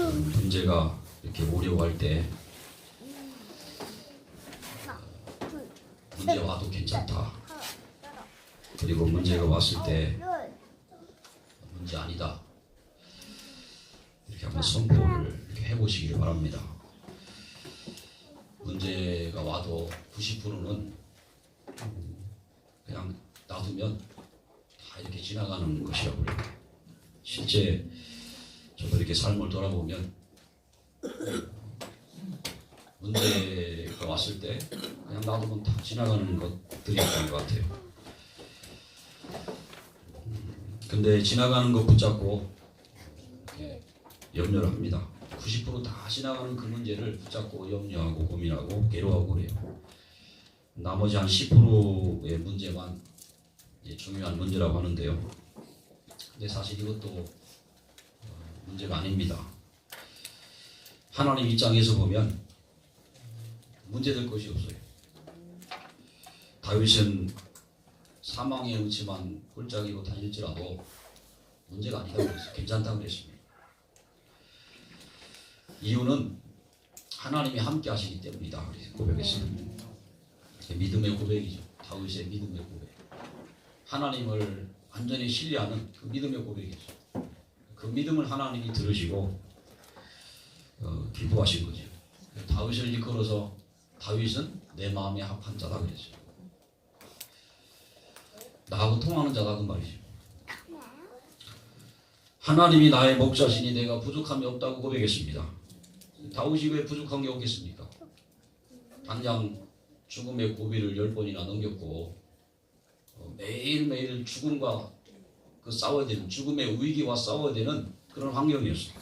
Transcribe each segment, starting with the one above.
문제가 이렇게 오려고 할 때 문제 와도 괜찮다. 그리고 문제가 왔을 때 문제 아니다. 이렇게 한번 선포를 이렇게 해보시기를 바랍니다. 문제가 와도 90%는 그냥 놔두면 다 이렇게 지나가는 것이라고 그래요. 실제 저도 이렇게 삶을 돌아보면 문제가 왔을 때 그냥 놔두면 다 지나가는 것들이 있는 것 같아요. 근데 지나가는 것 붙잡고 염려를 합니다. 90% 다 지나가는 그 문제를 붙잡고 염려하고 고민하고 괴로워하고 그래요. 나머지 한 10%의 문제만 중요한 문제라고 하는데요. 근데 사실 이것도 문제가 아닙니다. 하나님 입장에서 보면 문제될 것이 없어요. 다윗은 사망의 음침한 골짜기로 다닐지라도 문제가 아니다고 그랬어요. 괜찮다고 그랬습니다. 이유는 하나님이 함께 하시기 때문이다. 고백했습니다. 믿음의 고백이죠. 다윗의 믿음의 고백. 하나님을 완전히 신뢰하는 그 믿음의 고백이죠. 그 믿음을 하나님이 들으시고 기뻐하신 거죠. 다윗을 이끌어서 다윗은 내 마음에 합한 자다 그랬어요. 나하고 통하는 자다 그 말이죠. 하나님이 나의 목자시니 내가 부족함이 없다고 고백했습니다. 다윗이 왜 부족한 게 없겠습니까? 당장 죽음의 고비를 10번이나 넘겼고 매일매일 죽음과 싸워야 되는, 죽음의 위기와 싸워야 되는 그런 환경이었어요.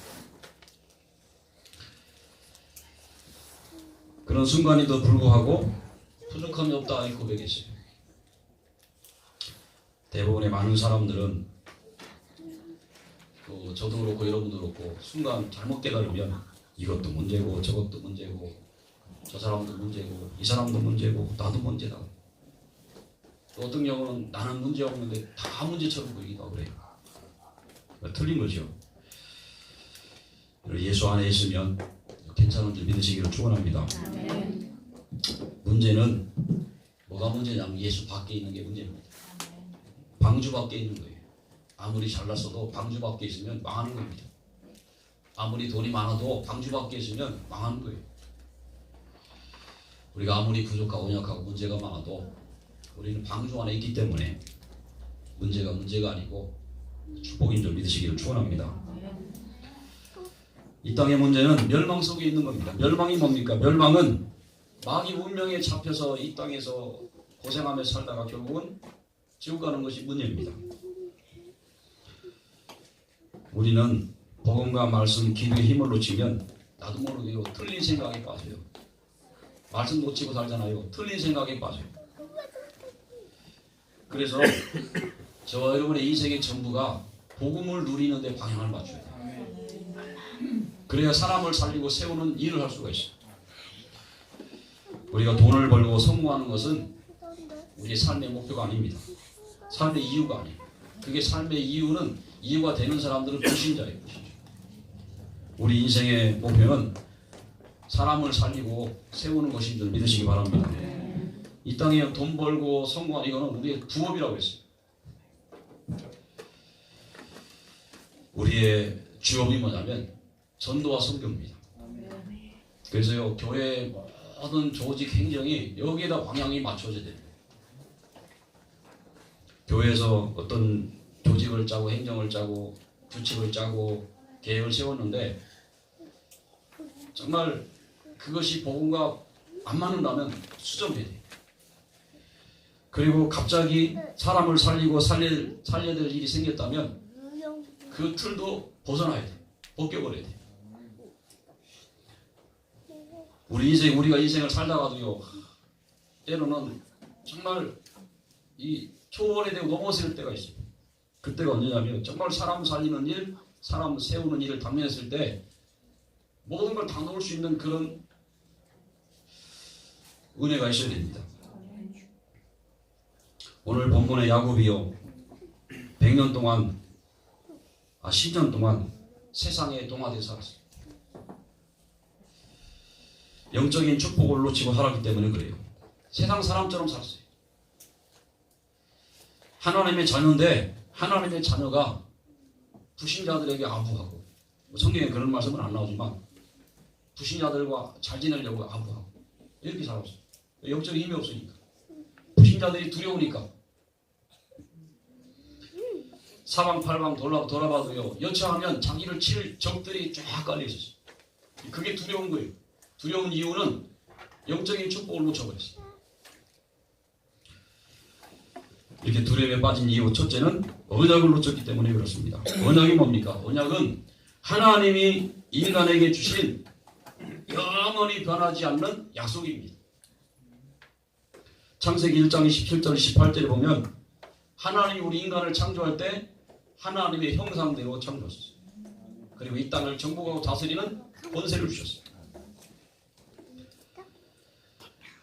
그런 순간에도 불구하고 부족함이 없다 이 고백했어요. 대부분의 많은 사람들은 저도 그렇고 여러분도 그렇고 순간 잘못 깨달으면 이것도 문제고 저것도 문제고 저 사람도 문제고 이 사람도 문제고 나도 문제다. 또 어떤 경우는 나는 문제 없는데 다 문제처럼 보이기도 하고 그래요. 틀린 거죠. 예수 안에 있으면 괜찮은 줄 믿으시기를 축원합니다. 문제는 뭐가 문제냐면 예수 밖에 있는 게 문제입니다. 방주 밖에 있는 거예요. 아무리 잘났어도 방주 밖에 있으면 망하는 겁니다. 아무리 돈이 많아도 방주 밖에 있으면 망하는 거예요. 우리가 아무리 부족하고 연약하고 문제가 많아도 우리는 방주 안에 있기 때문에 문제가 아니고 축복인 줄 믿으시기를 축원합니다. 이 땅의 문제는 멸망 속에 있는 겁니다. 멸망이 뭡니까? 멸망은 마귀 운명에 잡혀서 이 땅에서 고생하며 살다가 결국은 지옥 가는 것이 문제입니다. 우리는 복음과 말씀, 기도의 힘을 놓치면 나도 모르게 틀린 생각에 빠져요. 말씀 놓치고 살잖아요. 틀린 생각에 빠져요. 그래서 저와 여러분의 인생의 전부가 복음을 누리는 데 방향을 맞춰야 돼요. 그래야 사람을 살리고 세우는 일을 할 수가 있어요. 우리가 돈을 벌고 성공하는 것은 우리의 삶의 목표가 아닙니다. 삶의 이유가 아니에요. 그게 삶의 이유는 이유가 되는 사람들은 불신자예요. 우리 인생의 목표는 사람을 살리고 세우는 것인 줄 믿으시기 바랍니다. 이 땅에 돈 벌고 성공하는 이거는 우리의 부업이라고 했어요. 우리의 주업이 뭐냐면 전도와 선교입니다. 그래서요 교회 모든 조직 행정이 여기에다 방향이 맞춰져야 됩니다. 교회에서 어떤 조직을 짜고 행정을 짜고 규칙을 짜고 계획을 세웠는데 정말 그것이 복음과 안 맞는다면 수정해야 돼요. 그리고 갑자기 사람을 살리고 살려야 될 일이 생겼다면 그 틀도 벗어나야 돼요. 벗겨버려야 돼요. 우리가 인생을 살다가도요 때로는 정말 이 초월에 대고 넘어설 때가 있어요. 그때가 언제냐면 정말 사람 살리는 일, 사람 세우는 일을 당면했을 때 모든 걸 다 놓을 수 있는 그런 은혜가 있어야 됩니다. 오늘 본문의 야곱이요 100년 동안 10년 동안 세상에 동화되어 살았어요. 영적인 축복을 놓치고 살았기 때문에 그래요. 세상 사람처럼 살았어요. 하나님의 자녀인데 하나님의 자녀가 불신자들에게 아부하고, 성경에 그런 말씀은 안 나오지만 불신자들과 잘 지내려고 아부하고 이렇게 살았어요. 영적인 힘이 없으니까. 불신자들이 두려우니까. 사방팔방 돌아봐도요, 여차하면 자기를 칠 적들이 쫙 깔려 있었어요. 그게 두려운 거예요. 두려운 이유는 영적인 축복을 놓쳐버렸어요. 이렇게 두려움에 빠진 이유 첫째는 언약을 놓쳤기 때문에 그렇습니다. 언약이 뭡니까? 언약은 하나님이 인간에게 주신 영원히 변하지 않는 약속입니다. 창세기 1장 17절 18절에 보면 하나님이 우리 인간을 창조할 때 하나님의 형상대로 창조했어요. 그리고 이 땅을 정복하고 다스리는 권세를 주셨어요.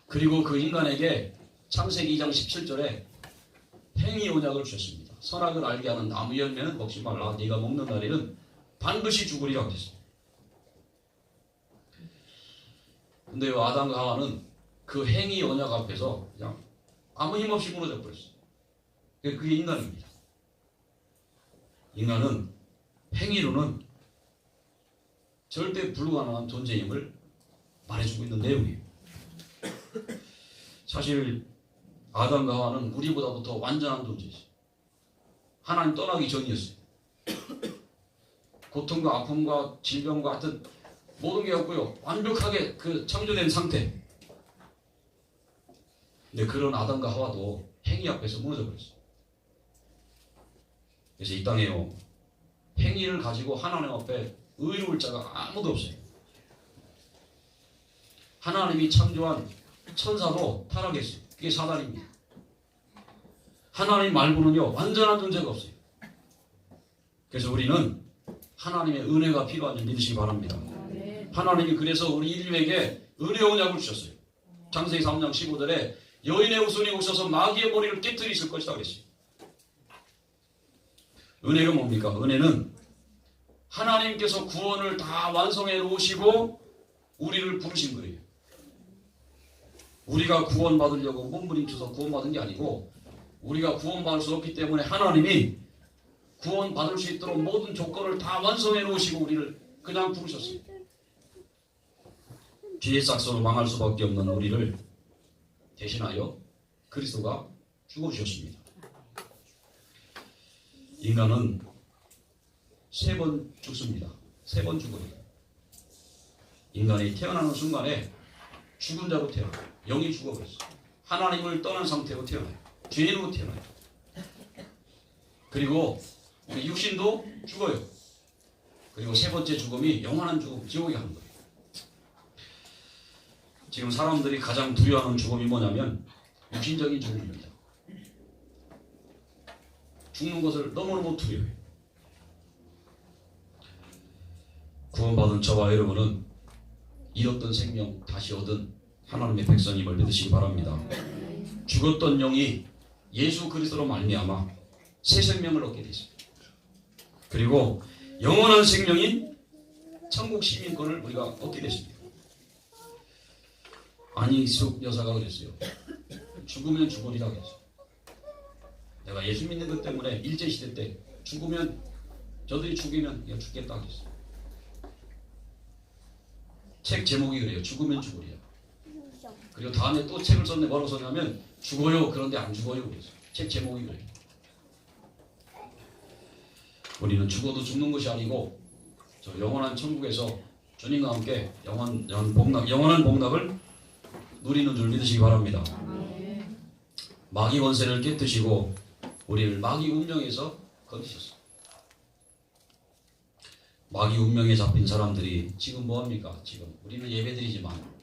그리고 그 인간에게 창세기 2장 17절에 행위 언약을 주셨습니다. 선악을 알게 하는 나무 열매는 먹지 말라. 네가 먹는 날에는 반드시 죽으리라고 했어요. 근데 아담과 하와는 그 행위 언약 앞에서 그냥 아무 힘없이 무너져 버렸어요. 그게 인간입니다. 인간은 행위로는 절대 불가능한 존재임을 말해주고 있는 내용이에요. 사실 아담과 하와는 우리보다도 더 완전한 존재였어요. 하나님 떠나기 전이었어요. 고통과 아픔과 질병과 하여튼 모든 게 없고요. 완벽하게 그 창조된 상태. 근데 그런 아담과 하와도 행위 앞에서 무너져 버렸어요. 그래서 이 땅에요, 행위를 가지고 하나님 앞에 의로울 자가 아무도 없어요. 하나님이 창조한 천사도 타락했어요. 그게 사단입니다. 하나님 말고는요, 완전한 존재가 없어요. 그래서 우리는 하나님의 은혜가 필요한 줄 믿으시기 바랍니다. 하나님이 그래서 우리 인류에게 은혜 언약을 주셨어요. 창세기 3장 15절에 여인의 후손이 오셔서 마귀의 머리를 깨뜨리실 것이다 그랬어요. 은혜가 뭡니까? 은혜는 하나님께서 구원을 다 완성해 놓으시고 우리를 부르신 거예요. 우리가 구원받으려고 몸부림쳐서 구원받은 게 아니고, 우리가 구원받을 수 없기 때문에 하나님이 구원받을 수 있도록 모든 조건을 다 완성해 놓으시고 우리를 그냥 부르셨어요. 죄의 싹서로 망할 수밖에 없는 우리를 대신하여 그리스도가 죽어주셨습니다. 인간은 3번 죽습니다. 3번 죽어요. 인간이 태어나는 순간에 죽은 자로 태어나요. 영이 죽어버렸어요. 하나님을 떠난 상태로 태어나요. 죄인으로 태어나요. 그리고 우리 육신도 죽어요. 그리고 3번째 죽음이 영원한 죽음, 지옥에 가는 거예요. 지금 사람들이 가장 두려워하는 죽음이 뭐냐면 육신적인 죽음입니다. 죽는 것을 너무너무 두려워해요. 구원받은 저와 여러분은 잃었던 생명 다시 얻은 하나님의 백성임을 믿으시기 바랍니다. 죽었던 영이 예수 그리스도로 말미암아 새 생명을 얻게 되었습니다. 그리고 영원한 생명인 천국 시민권을 우리가 얻게 됐습니다. 안희숙 여사가 그랬어요. 죽으면 죽으리라 그랬어요. 내가 예수 믿는 것 때문에 일제시대 때 죽으면, 저들이 죽이면 그냥 죽겠다 그랬어요. 책 제목이 그래요. 죽으면 죽으리라. 그리고 다음에 또 책을 썼네. 뭐라고 썼냐면 죽어요. 그런데 안 죽어요 그랬어요. 책 제목이 그래요. 우리는 죽어도 죽는 것이 아니고 저 영원한 천국에서 주님과 함께 영원한 복락을 누리는 줄 믿으시기 바랍니다. 마귀 권세를 깨뜨시고 우리를 마귀 운명에서 건지셨어요. 마귀 운명에 잡힌 사람들이 지금 뭐합니까? 지금 우리는 예배드리지만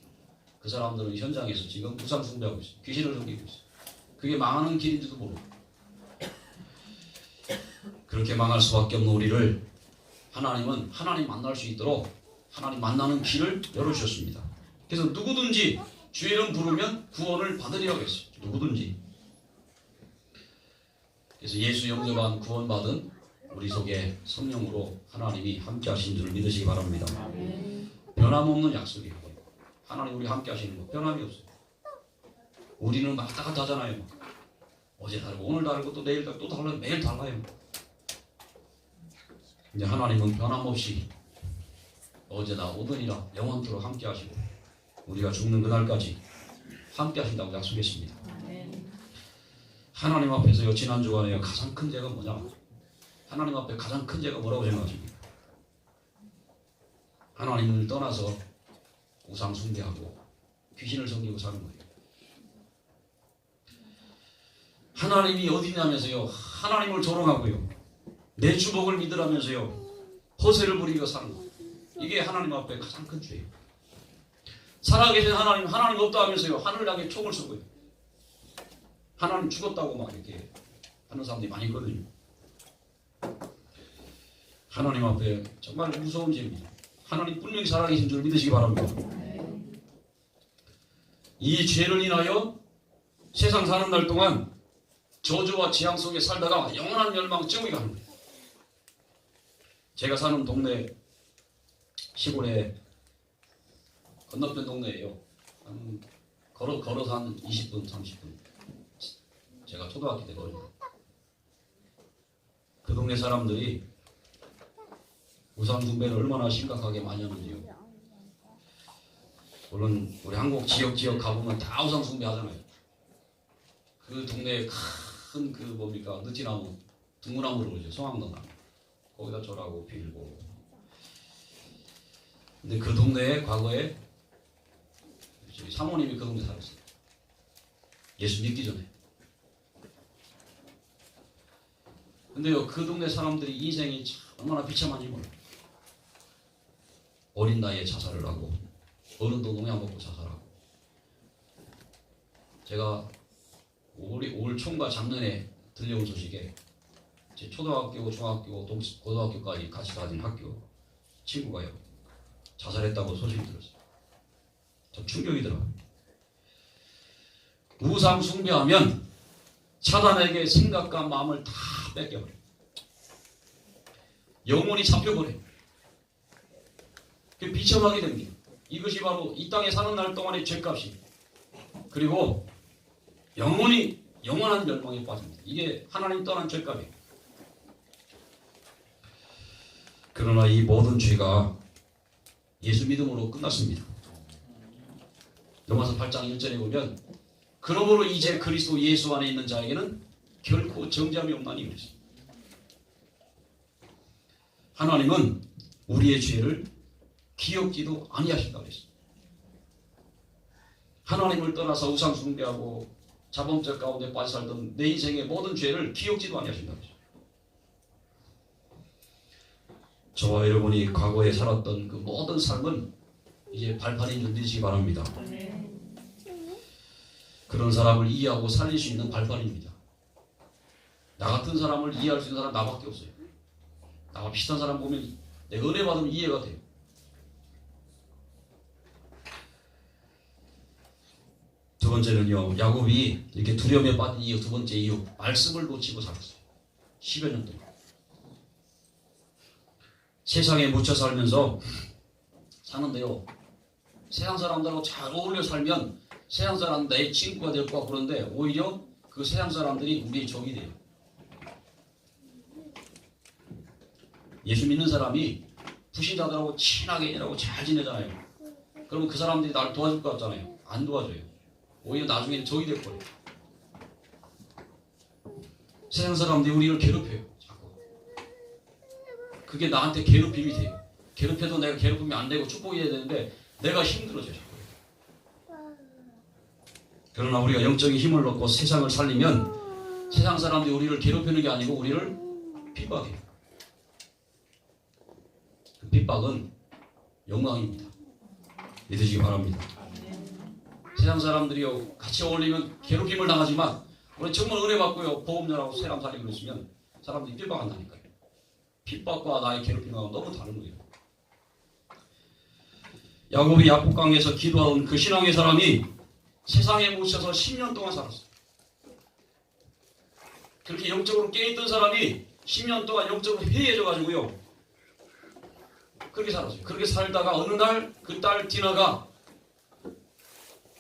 그 사람들은 현장에서 지금 우상 숭배하고 있어요. 귀신을 섬기고 있어요. 그게 망하는 길인지도 모르고, 그렇게 망할 수밖에 없는 우리를 하나님은 하나님 만날 수 있도록 하나님 만나는 길을 열어주셨습니다. 그래서 누구든지 주의 이름 부르면 구원을 받으리라고 했어요. 누구든지. 그래서 예수 영접한 구원받은 우리 속에 성령으로 하나님이 함께 하신 줄 믿으시기 바랍니다. 변함없는 약속이에요. 하나님 우리 함께 하시는 거 변함이 없어요. 우리는 왔다 갔다 하잖아요. 어제 다르고 오늘 다르고 또 내일 다르고 또 달라요. 매일 달라요. 근데 하나님은 변함없이 어제나 오늘이나 영원토록 함께 하시고 우리가 죽는 그날까지 함께 하신다고 약속했습니다. 하나님 앞에서요, 지난 주간에 가장 큰 죄가 뭐냐? 하나님 앞에 가장 큰 죄가 뭐라고 생각하십니까? 하나님을 떠나서 우상 숭배하고 귀신을 섬기고 사는 거예요. 하나님이 어디냐면서요, 하나님을 조롱하고요, 내 주복을 믿으라면서요, 허세를 부리며 사는 거. 이게 하나님 앞에 가장 큰 죄예요. 살아계신 하나님, 하나님 없다 하면서요, 하늘을 향해 총을 쏘고요. 하나님 죽었다고 막 이렇게 하는 사람들이 많이 있거든요. 하나님 앞에 정말 무서운 죄입니다. 하나님 분명히 살아계신 줄 믿으시기 바랍니다. 이 죄를 인하여 세상 사는 날 동안 저주와 재앙 속에 살다가 영원한 멸망 지옥에 가는 거예요. 제가 사는 동네 시골에 건너편 동네예요. 걸어서 한 20분, 30분. 제가 초등학교 때 거든요. 그 동네 사람들이 우상 숭배를 얼마나 심각하게 많이 하는지요. 물론 우리 한국 지역 가보면 다 우상 숭배 하잖아요. 그 동네에 큰 그 뭡니까 느티나무, 등무나무로 그러죠. 성황동나무. 거기다 절하고 빌고. 근데 그 동네에 과거에 저희 사모님이 그 동네 살았어요. 예수 믿기 전에. 근데요, 그 동네 사람들이 인생이 참 얼마나 비참한지 몰라요. 어린 나이에 자살을 하고 어른도 농약 먹고 자살하고. 제가 올 총과 작년에 들려온 소식에 제 초등학교, 중학교, 고등학교까지 같이 다닌 학교 친구가요 자살했다고 소식을 들었어요. 좀 충격이더라고요. 우상 숭배하면 사단에게 생각과 마음을 다 뺏겨버려요. 영혼이 잡혀버려요. 비참하게 됩니다. 이것이 바로 이 땅에 사는 날 동안의 죄값입니다. 그리고 영혼이 영원한 멸망에 빠집니다. 이게 하나님 떠난 죄값이에요. 그러나 이 모든 죄가 예수 믿음으로 끝났습니다. 로마서 8장 1절에 보면 그러므로 이제 그리스도 예수 안에 있는 자에게는 결코 정죄함이 없나니 그랬습니다. 하나님은 우리의 죄를 기억지도 아니하신다고 했습니다. 하나님을 떠나서 우상 숭배하고 자범죄 가운데 빠져 살던 내 인생의 모든 죄를 기억지도 아니하신다고 했습니다. 저와 여러분이 과거에 살았던 그 모든 삶은 이제 발판인 줄 믿으시기 바랍니다. 그런 사람을 이해하고 살릴 수 있는 발판입니다. 나 같은 사람을 이해할 수 있는 사람 나밖에 없어요. 나와 비슷한 사람 보면 내가 은혜 받으면 이해가 돼요. 두 번째는요, 야곱이 이렇게 두려움에 빠진 이유, 두 번째 이유, 말씀을 놓치고 살았어요. 10여 년 동안. 세상에 묻혀 살면서 사는데요, 세상 사람들하고 잘 어울려 살면 세상 사람 내 친구가 될 것 같고 그런데 오히려 그 세상 사람들이 우리의 적이 돼요. 예수 믿는 사람이 불신자들하고 친하게 지내고 잘 지내잖아요. 그러면 그 사람들이 나를 도와줄 것 같잖아요. 안 도와줘요. 오히려 나중에는 적이 될 거예요. 세상 사람들이 우리를 괴롭혀요. 자꾸. 그게 나한테 괴롭힘이 돼요. 괴롭혀도 내가 괴롭힘이 안 되고 축복이 돼야 되는데 내가 힘들어져요. 그러나 우리가 영적인 힘을 얻고 세상을 살리면 세상 사람들이 우리를 괴롭히는 게 아니고 우리를 핍박해요. 그 핍박은 영광입니다. 믿으시기 바랍니다. 세상 사람들이요 같이 어울리면 괴롭힘을 당하지만 우리 정말 은혜 받고요 보험자라고 세상 살리고 있으면 사람들이 핍박한다니까요. 핍박과 나의 괴롭힘과 너무 다른 거예요. 야곱이 야복강에서 기도하던 그 신앙의 사람이 세상에 묻혀서 10년 동안 살았어요. 그렇게 영적으로 깨어있던 사람이 10년 동안 영적으로 해이해져가지고요 그렇게 살았어요. 그렇게 살다가 어느 날 그 딸 디나가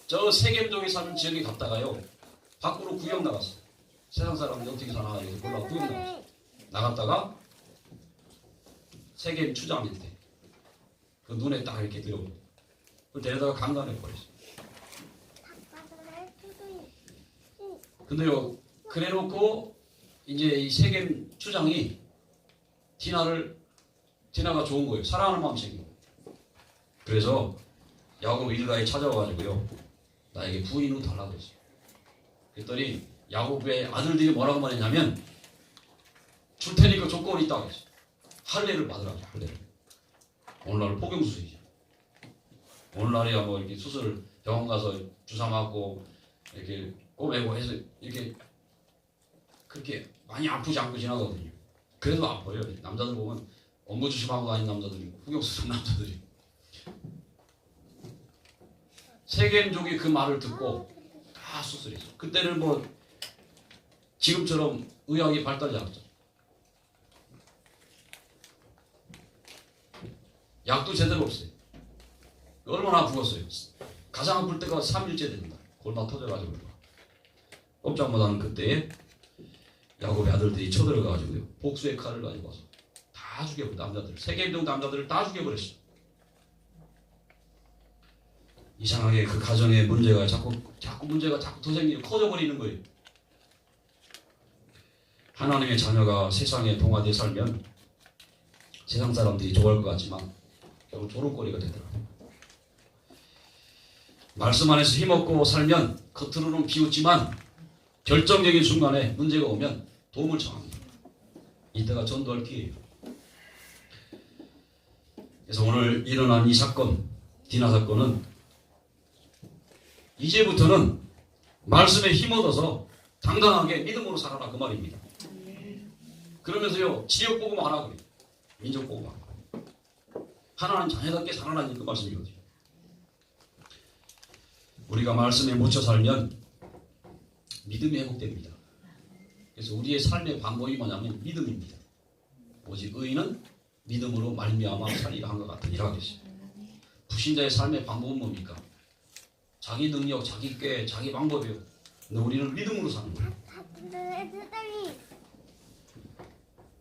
저 세겜족이 사는 지역에 갔다가요. 밖으로 구경 나갔어. 세상 사람들이 어떻게 사나 이렇게 보려고 구경 나갔어. 나갔다가 세겜 추장한테 그 눈에 딱 이렇게 들어오고 그 데려다가 강간해 버렸어. 근데요, 그래놓고 이제 이 세겜 추장이 디나가 좋은 거예요. 사랑하는 마음 생기고. 그래서 야곱 일가에 찾아와가지고요, 나에게 부인으로 달라고 했어요. 그랬더니 야곱의 아들들이 뭐라고 말했냐면, 줄 테니까 조건이 있다고 했어요. 할례를 받으라고. 할례를. 오늘날 포경수술이죠. 오늘날이야 뭐 이렇게 수술 병원 가서 주사 맞고 이렇게 꼬매고 해서 이렇게 그렇게 많이 아프지 않고 지나거든요. 그래도 아파요. 남자들 보면 업무주심하고 다니는 남자들이 후격수술 남자들이. 세겜족이 그 말을 듣고 다 수술했어. 그때는 뭐 지금처럼 의학이 발달하지 않았죠. 약도 제대로 없어요. 얼마나 아프겠어요. 가장 아플 때가 3일째 됩니다. 골마 터져가지고. 꼼짝 못하는 그때에 야곱의 아들들이 쳐들어가가지고요, 복수의 칼을 가지고 와서 다 죽여버려. 남자들, 세겜족 남자들을 다 죽여버렸어. 이상하게 그 가정의 문제가 자꾸 문제가 더 생기고 커져버리는 거예요. 하나님의 자녀가 세상에 동화되어 살면 세상 사람들이 좋아할 것 같지만 결국 조롱거리가 되더라고요. 말씀 안에서 힘없고 살면 겉으로는 비웃지만 결정적인 순간에 문제가 오면 도움을 청합니다. 이때가 전도할 기회예요. 그래서 오늘 일어난 이 사건, 디나 사건은 이제부터는 말씀에 힘 얻어서 당당하게 믿음으로 살아라 그 말입니다. 그러면서요, 지역 복음 하라 그래요. 민족 복음 하라. 하나님 자녀답게 살아라는 그 말씀이거든요. 우리가 말씀에 묻혀 살면 믿음이 회복됩니다. 그래서 우리의 삶의 방법이 뭐냐면 믿음입니다. 오직 의인은 믿음으로 말미암아 살리라 한 것 같으니라 그랬어요. 불신자의 삶의 방법은 뭡니까? 자기 능력, 자기 꾀, 자기 방법이요. 근데 우리는 믿음으로 사는 거예요.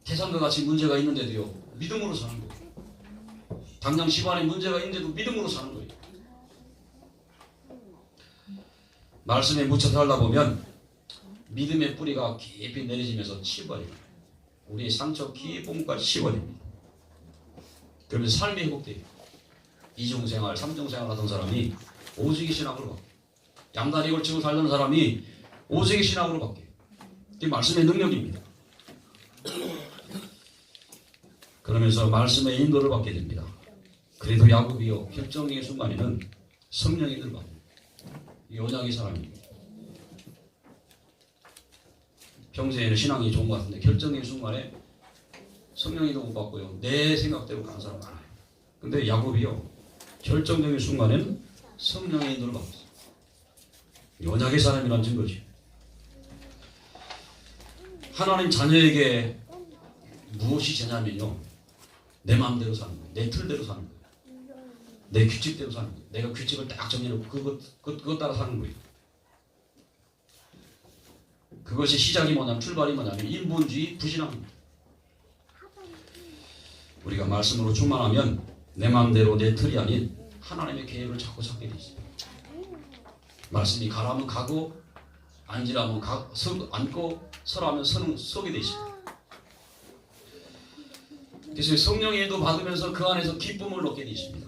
태산과 같이 문제가 있는데도요, 믿음으로 사는 거예요. 당장 집안에 문제가 있는데도 믿음으로 사는 거예요. 말씀에 묻혀 살다 보면 믿음의 뿌리가 깊이 내려지면서 치워버려요. 우리의 상처 깊은 것까지 치워버립니다. 그러면서 삶이 회복돼요. 이중생활, 삼중생활 하던 사람이 오직의 신앙으로 바뀌어요. 양다리 걸치고 살던 사람이 오직의 신앙으로 바뀌어요. 이게 말씀의 능력입니다. 그러면서 말씀의 인도를 받게 됩니다. 그래도 야곱이요, 결정적인 순간에는 성령의 인도를 받습니다. 이 언약의 사람입니다. 평소에는 신앙이 좋은 것 같은데 결정적인 순간에 성령의 인도 못 받고요, 내 생각대로 가는 사람 많아요. 근데 야곱이요, 결정적인 순간에는 성령의 인도를 받았어요. 언약의 사람이란 증거지. 하나님 자녀에게 무엇이 죄냐면요, 내 마음대로 사는 거예요. 내 틀대로 사는 거예요. 내 규칙대로 사는 거예요. 내가 규칙을 딱 정해놓고 그것 따라 사는 거예요. 그것이 시작이 뭐냐면, 출발이 뭐냐면 인본주의, 불신앙입니다. 우리가 말씀으로 충만하면 내 마음대로 내 틀이 아닌 하나님의 계획을 자꾸 찾게 돼 있어요. 말씀이 가라면 가고, 앉으라면 앉고, 서라면 서게 돼 있어요. 그래서 성령의 인도 받으면서 그 안에서 기쁨을 얻게 돼 있습니다.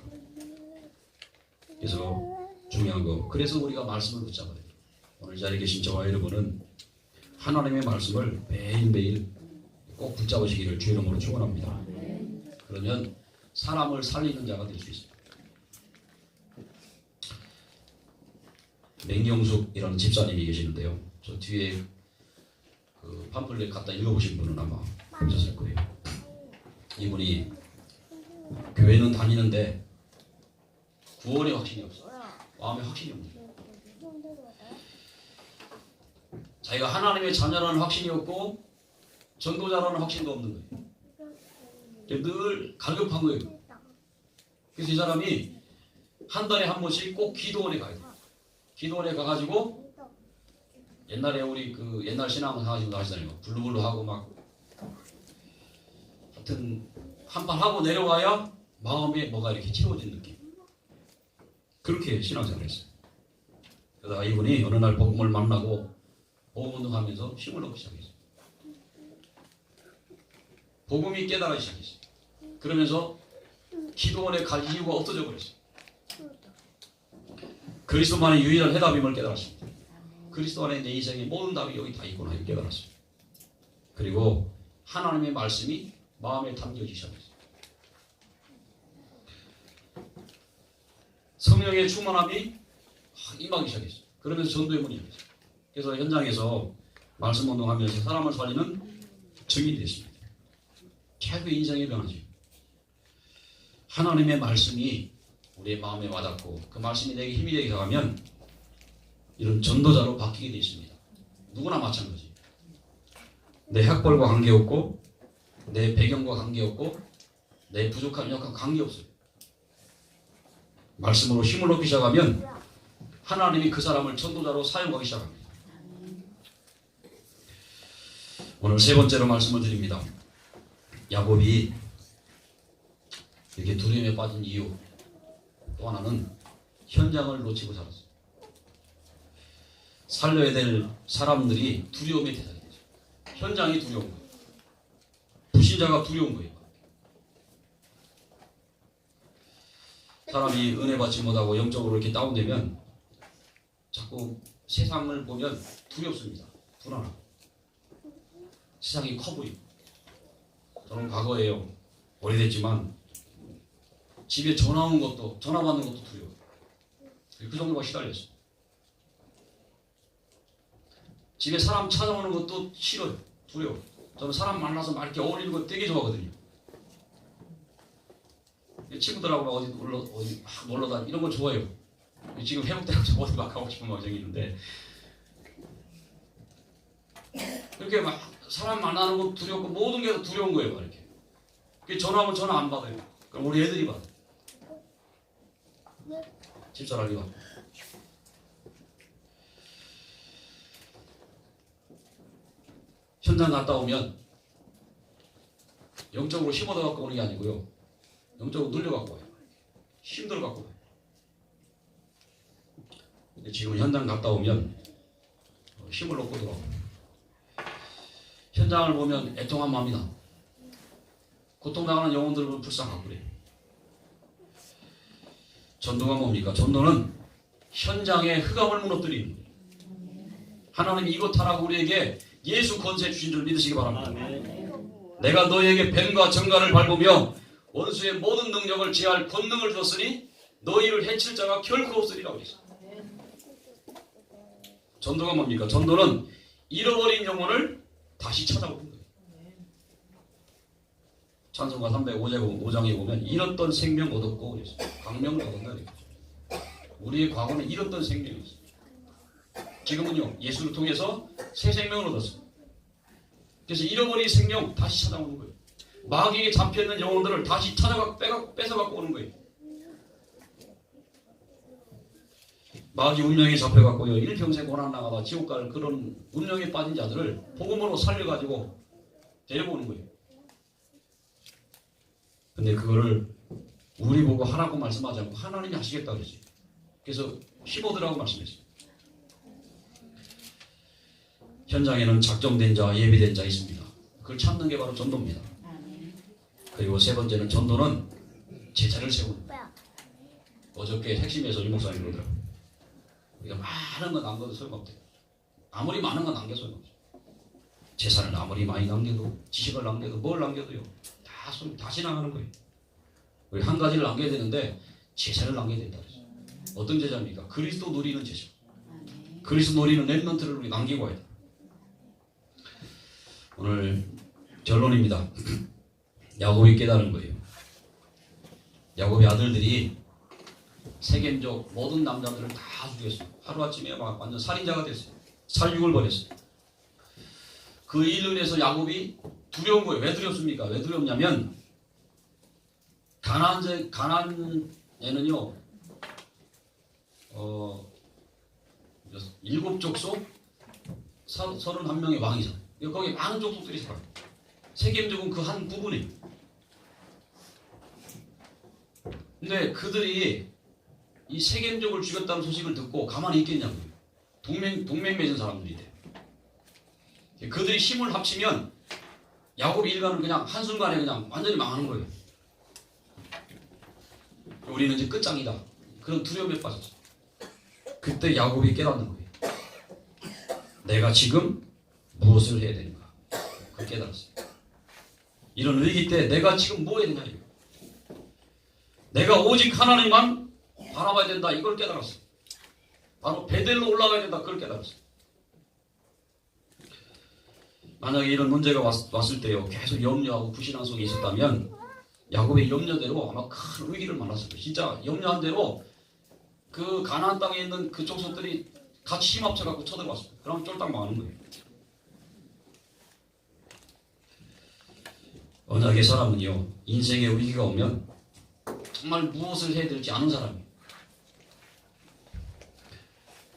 그래서 중요한 거, 그래서 우리가 말씀을 붙잡아야 돼요. 오늘 자리에 계신 저와 여러분은 하나님의 말씀을 매일매일 꼭 붙잡으시기를 주의 이름으로 축원합니다. 그러면 사람을 살리는 자가 될 수 있습니다. 맹경숙이라는 집사님이 계시는데요, 저 뒤에 그 팜플렛 갖다 읽어보신 분은 아마 보셨을 거예요. 이분이 교회는 다니는데 구원의 확신이 없어요. 마음의 확신이 없어요. 자기가 하나님의 자녀라는 확신이 없고 전도자라는 확신도 없는 거예요. 늘 갈급한 거예요. 그래서 이 사람이 한 달에 한 번씩 꼭 기도원에 가야 돼요. 기도원에 가가지고 옛날에 우리 그 옛날 신앙 하시고 하시잖아요. 블루블루 하고 막 하여튼 한판 하고 내려와야 마음에 뭐가 이렇게 채워진 느낌. 그렇게 신앙생활을 했어요. 그러다가 이분이 어느 날 복음을 만나고 복음운동하면서 힘을 얻기 시작했어요. 복음이 깨달아지기 시작했어요. 그러면서 기도원에 갈 이유가 없어져 버렸어요. 그리스도만의 유일한 해답임을 깨달았습니다. 그리스도 안에 내 인생의 모든 답이 여기 다 있구나 이걸 깨달았어요. 그리고 하나님의 말씀이 마음에 담겨지기 시작했어요. 성령의 충만함이 임하기 시작했어요. 그러면서 전도의 문이 열렸어요. 그래서 현장에서 말씀 운동하면서 사람을 살리는 증인이 됐습니다. 최고의 인생의 변화지. 하나님의 말씀이 우리의 마음에 와닿고 그 말씀이 내게 힘이 되기 시작하면 이런 전도자로 바뀌게 되어 있습니다. 누구나 마찬가지. 내 학벌과 관계없고 내 배경과 관계없고 내 부족한 역과 관계없어요. 말씀으로 힘을 얻기 시작하면 하나님이 그 사람을 전도자로 사용하기 시작합니다. 오늘 세 번째로 말씀을 드립니다. 야곱이 이렇게 두려움에 빠진 이유 또 하나는 현장을 놓치고 살았어요. 살려야 될 사람들이 두려움의 대상이 되죠. 현장이 두려운 거예요. 불신자가 두려운 거예요. 사람이 은혜 받지 못하고 영적으로 이렇게 다운되면 자꾸 세상을 보면 두렵습니다. 불안하고. 세상이 커 보이고. 저는 과거에요. 오래됐지만 집에 전화 받는 것도 두려워요. 그 정도가 시달렸어요. 집에 사람 찾아오는 것도 싫어요. 두려워. 저는 사람 만나서 막 이렇게 어울리는 거 되게 좋아하거든요. 친구들하고 막 어디 놀러 다니 이런 거 좋아해요. 지금 회복돼서 어디 막 가고 싶은 마음이 있는데 이렇게 막 사람 만나는 거 두렵고 모든 게 두려운 거예요. 막 이렇게 전화하면 전화 안 받아요. 그럼 우리 애들이 받아. 집사람이 받아. 현장 갔다 오면 영적으로 힘 얻어 갖고 오는 게 아니고요. 영적으로 늘려 갖고 와요. 힘들어 갖고 와요. 근데 지금 현장 갔다 오면 힘을 얻고 돌아와요. 현장을 보면 애통한 마음이 나. 고통당하는 영혼들을 보면 불쌍하고 그래요. 전도가 뭡니까? 전도는 현장의 흑암을 무너뜨리는 거예요. 하나님이 이것 하라고 우리에게 예수 권세 주신 줄 믿으시기 바랍니다. 내가 너희에게 뱀과 정갈을 밟으며 원수의 모든 능력을 제할 권능을 줬으니 너희를 해칠 자가 결코 없으리라고 그랬어요. 전도가 뭡니까? 전도는 잃어버린 영혼을 다시 찾아오는 거예요. 찬송가 305장에 보면 잃었던 생명 얻었고 그랬어요. 광명을 얻었다 그랬어요. 우리의 과거는 잃었던 생명이었어요. 지금은요 예수를 통해서 새 생명을 얻었어요. 그래서 잃어버린 생명 다시 찾아오는 거예요. 마귀에게 잡혀있는 영혼들을 다시 뺏어갖고 오는 거예요. 마귀 운명에 잡혀갖고요 일평생 고난 나가다 지옥 갈 그런 운명에 빠진 자들을 복음으로 살려가지고 데려오는 거예요. 근데 그거를 우리 보고 하라고 말씀하지 않고 하나님이 하시겠다 그러지. 그래서 힘오더라고 말씀했어요. 현장에는 작정된 자, 예비된 자 있습니다. 그걸 찾는 게 바로 전도입니다. 그리고 세 번째는 전도는 제자를 세우는 거예요. 어저께 핵심에서 이 목사님 그러더라고요. 우리가 많은 건 남겨도 소용없대요. 아무리 많은 건 남겨 소용없어요. 재산을 아무리 많이 남겨도 지식을 남겨도 뭘 남겨도요. 다 지나가는 거예요. 우리 한 가지를 남겨야 되는데 제자를 남겨야 된다 그랬어요. 어떤 제자입니까? 그리스도 누리는 제자. 그리스도 누리는 렘넌트를 우리 남기고 와야 돼요. 오늘 결론입니다. 야곱이 깨달은 거예요. 야곱의 아들들이 세겜족 모든 남자들을 다 죽였어요. 하루아침에 막 완전 살인자가 됐어요. 살육을 벌였어요. 그 일로 인해서 야곱이 두려운 거예요. 왜 두렵습니까? 왜 두렵냐면 가나안에는요 일곱 족속 31명의 왕이잖아요. 거기 많은 족속들이 살아요. 세겜족은 그 한 부분이에요. 근데 그들이 이 세겜족을 죽였다는 소식을 듣고 가만히 있겠냐고요. 동맹 맺은 사람들인데. 그들이 힘을 합치면 야곱 일가는 그냥 한순간에 그냥 완전히 망하는 거예요. 우리는 이제 끝장이다. 그런 두려움에 빠졌죠. 그때 야곱이 깨닫는 거예요. 내가 지금 무엇을 해야 되는가. 그걸 깨달았어요. 이런 위기 때 내가 지금 뭐 해야 되냐. 이거. 내가 오직 하나님만 바라봐야 된다. 이걸 깨달았어요. 바로 베델로 올라가야 된다. 그걸 깨달았어요. 만약에 이런 문제가 왔을 때요, 계속 염려하고 불신앙 속에 있었다면 야곱의 염려대로 아마 큰 위기를 만났을 거예요. 진짜 염려한 대로 그 가나안 땅에 있는 그 족속들이 같이 힘 합쳐갖고 쳐들어왔어요. 그럼 쫄딱 망하는 거예요. 언약의 사람은요, 인생의 위기가 오면 정말 무엇을 해야 될지 아는 사람이에요.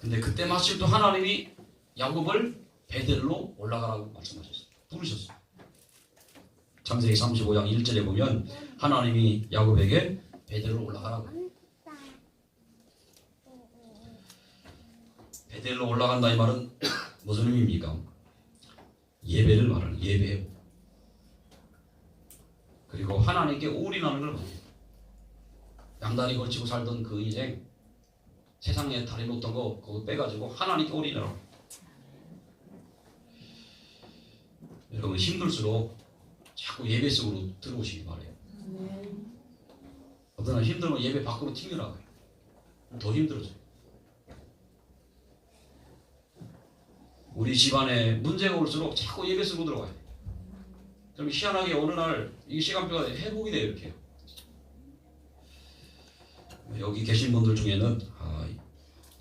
근데 그때 마침 또 하나님이 야곱을 베델로 올라가라고 말씀하셨어요. 부르셨어요. 창세기 35장 1절에 보면 하나님이 야곱에게 베델로 올라가라고. 베델로 올라간다 이 말은 무슨 의미입니까? 예배를 말하는 예배예요. 그리고 하나님께 올인하는 걸 말해요. 양다리 걸치고 살던 그 인생, 세상에 다리 놓던 거 그거 빼가지고 하나님께 올인하라고. 여러분 힘들수록 자꾸 예배 속으로 들어오시기 바래요. 어떤 날 힘들면 예배 밖으로 튕겨나가요. 더 힘들어져요. 우리 집안에 문제가 올수록 자꾸 예배 속으로 들어가요. 그럼 희한하게 어느 날 이 시간표가 회복이 돼요. 이렇게. 여기 계신 분들 중에는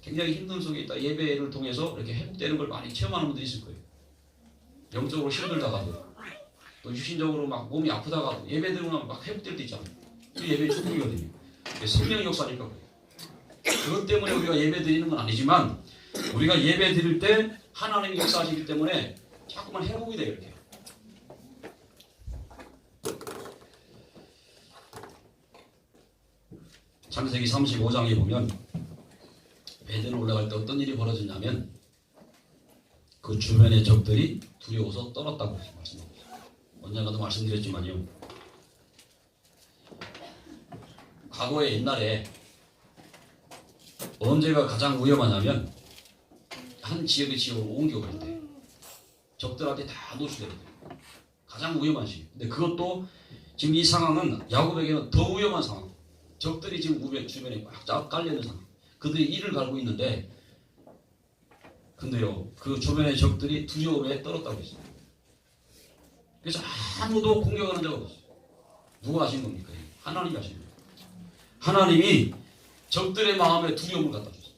굉장히 힘든 속에 있다 예배를 통해서 이렇게 회복되는 걸 많이 체험하는 분들이 있을 거예요. 영적으로 힘들다가도 또 유신적으로 막 몸이 아프다가도 예배 드리면 막 회복될 때 있잖아요. 그 예배의 축복이거든요. 성령의 역사니까 그래요. 그것 때문에 우리가 예배 드리는 건 아니지만 우리가 예배 드릴 때 하나님이 역사하시기 때문에 자꾸만 회복이 돼요. 이렇게. 창세기 35장에 보면 베델로 올라갈 때 어떤 일이 벌어졌냐면 그 주변의 적들이 두려워서 떨었다고 말씀합니다. 언젠가도 말씀드렸지만요. 과거에 옛날에 언제가 가장 위험하냐면 한 지역의 지역으로 옮겨갈 때 적들한테 다 노출되거든요. 가장 위험한 시기. 근데 그것도 지금 이 상황은 야곱에게는 더 위험한 상황. 적들이 지금 주변에 꽉 깔려있는 상황. 그들이 이를 갈고 있는데 근데요 그 주변의 적들이 두려움에 떨었다고 했어요. 그래서 아무도 공격하는 자가 없어요. 누가 하신 겁니까? 하나님이 하신 거예요. 하나님이 적들의 마음에 두려움을 갖다 줬어요.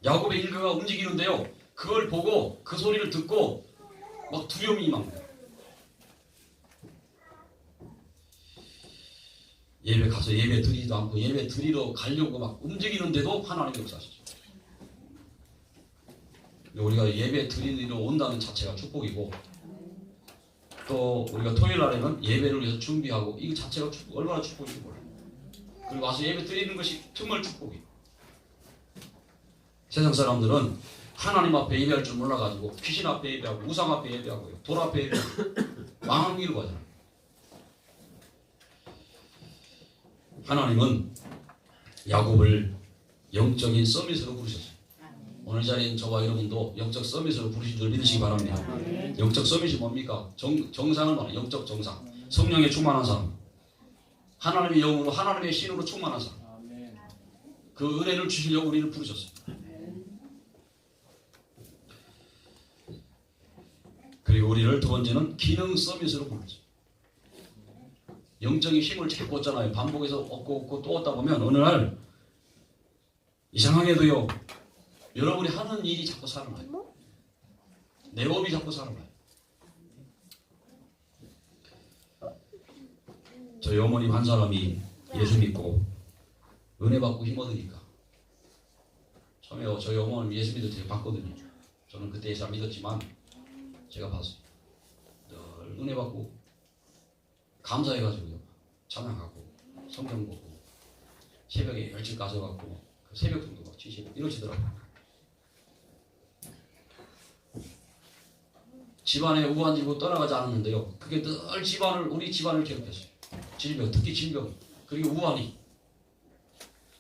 야곱의 일가가 움직이는데요 그걸 보고 그 소리를 듣고 막 두려움이 임한 거예요. 예배 가서 예배 드리지도 않고 예배 드리러 가려고 막 움직이는데도 하나님이 역사하시죠. 우리가 예배 드리러 온다는 자체가 축복이고 또 우리가 토요일 날에는 예배를 위해서 준비하고 이 자체가 얼마나 축복인지 몰라요. 그리고 와서 예배 드리는 것이 정말 축복이에요. 세상 사람들은 하나님 앞에 예배할 줄 몰라가지고 귀신 앞에 예배하고 우상 앞에 예배하고요. 돌 앞에 예배하고 망한 길로 가잖아요. 하나님은 야곱을 영적인 서밋으로 부르셨어요. 오늘 자리에 저와 여러분도 영적 서밋으로 부르신 줄 믿으시기 바랍니다. 영적 서밋이 뭡니까? 정상을 말해요. 영적 정상. 성령에 충만한 사람. 하나님의 영으로 하나님의 신으로 충만한 사람. 그 은혜를 주시려고 우리를 부르셨어요. 그리고 우리를 두 번째는 기능 서밋으로 부르죠. 영적인 힘을 자꾸 얻잖아요. 반복해서 얻고 또 얻다 보면 어느 날 이상하게도요 여러분이 하는 일이 자꾸 살아나요. 내 법이 자꾸 살아나요. 저희 어머님 한 사람이 예수 믿고 은혜 받고 힘 얻으니까 처음에 저희 어머님 예수 믿을 때 봤거든요. 저는 그때 잘 믿었지만 제가 봤어요. 늘 은혜 받고 감사해가지고요. 찬양하고 성경 보고 새벽에 일찍 가서갖고 새벽 정도 막 치시고 이러시더라고요. 집안에 우환지고 떠나가지 않았는데요. 그게 늘 우리 집안을 괴롭혔어요. 질병, 특히 질병, 그리고 우환이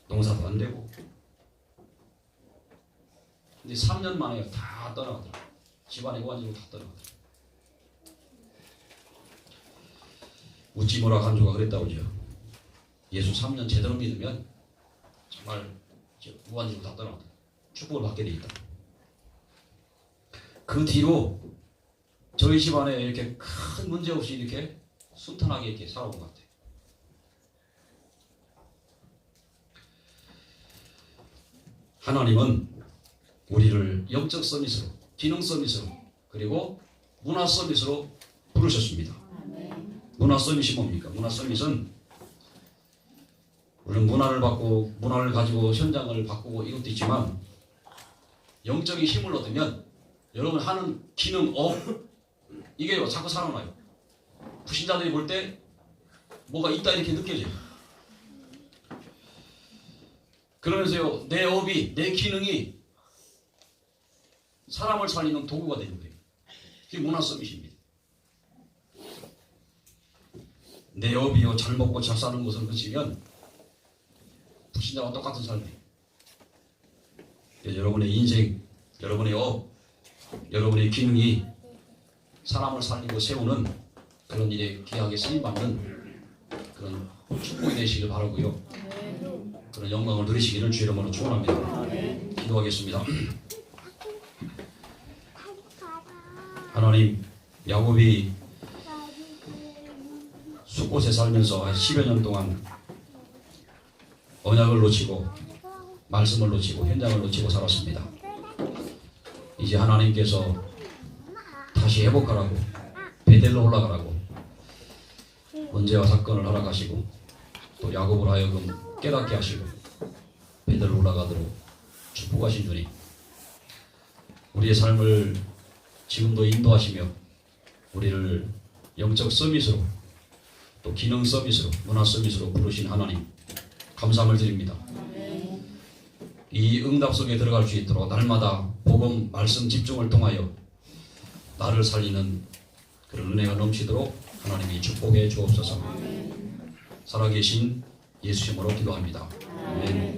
농사도 안 되고. 근데 3년 만에 다 떠나가더라고요. 집안에 우환지고 다 떠나가더라고요. 우찌모라 간조가 그랬다고 그러죠. 예수 3년 제대로 믿으면 정말 우환지고 다 떠나가더라고요. 축복을 받게 돼 있다. 그 뒤로 저희 집안에 이렇게 큰 문제 없이 이렇게 순탄하게 이렇게 살아온 것 같아요. 하나님은 우리를 영적 서밋으로, 기능 서밋으로, 그리고 문화 서밋으로 부르셨습니다. 문화 서밋이 뭡니까? 문화 서밋은 우리는 문화를 받고 문화를 가지고 현장을 바꾸고 이것도 있지만 영적인 힘을 얻으면 여러분 하는 기능, 이게 자꾸 살아나요. 불신자들이 볼 때 뭐가 있다 이렇게 느껴져요. 그러면서요, 내 업이, 내 기능이 사람을 살리는 도구가 되는 거예요. 그게 문화 서밋입니다. 내 업이요, 잘 먹고 잘 사는 것을 그치면 불신자와 똑같은 삶이에요. 여러분의 인생, 여러분의 업, 여러분의 기능이 사람을 살리고 세우는 그런 일에 귀하게 쓰임받는 그런 축복이 되시길 바라고요. 그런 영광을 누리시기를 주의 이름으로 축원합니다. 기도하겠습니다. 하나님, 야곱이 숲곳에 살면서 10여 년 동안 언약을 놓치고 말씀을 놓치고 현장을 놓치고 살았습니다. 이제 하나님께서 다시 회복하라고, 베델로 올라가라고 문제와 사건을 허락하시고 또 야곱을 하여금 깨닫게 하시고 베델로 올라가도록 축복하신 주님, 우리의 삶을 지금도 인도하시며 우리를 영적 서밋으로 또 기능 서밋으로 문화 서밋으로 부르신 하나님 감사함을 드립니다. 이 응답 속에 들어갈 수 있도록 날마다 복음 말씀 집중을 통하여 나를 살리는 그런 은혜가 넘치도록 하나님이 축복해 주옵소서. 살아계신 예수님으로 기도합니다. 아멘.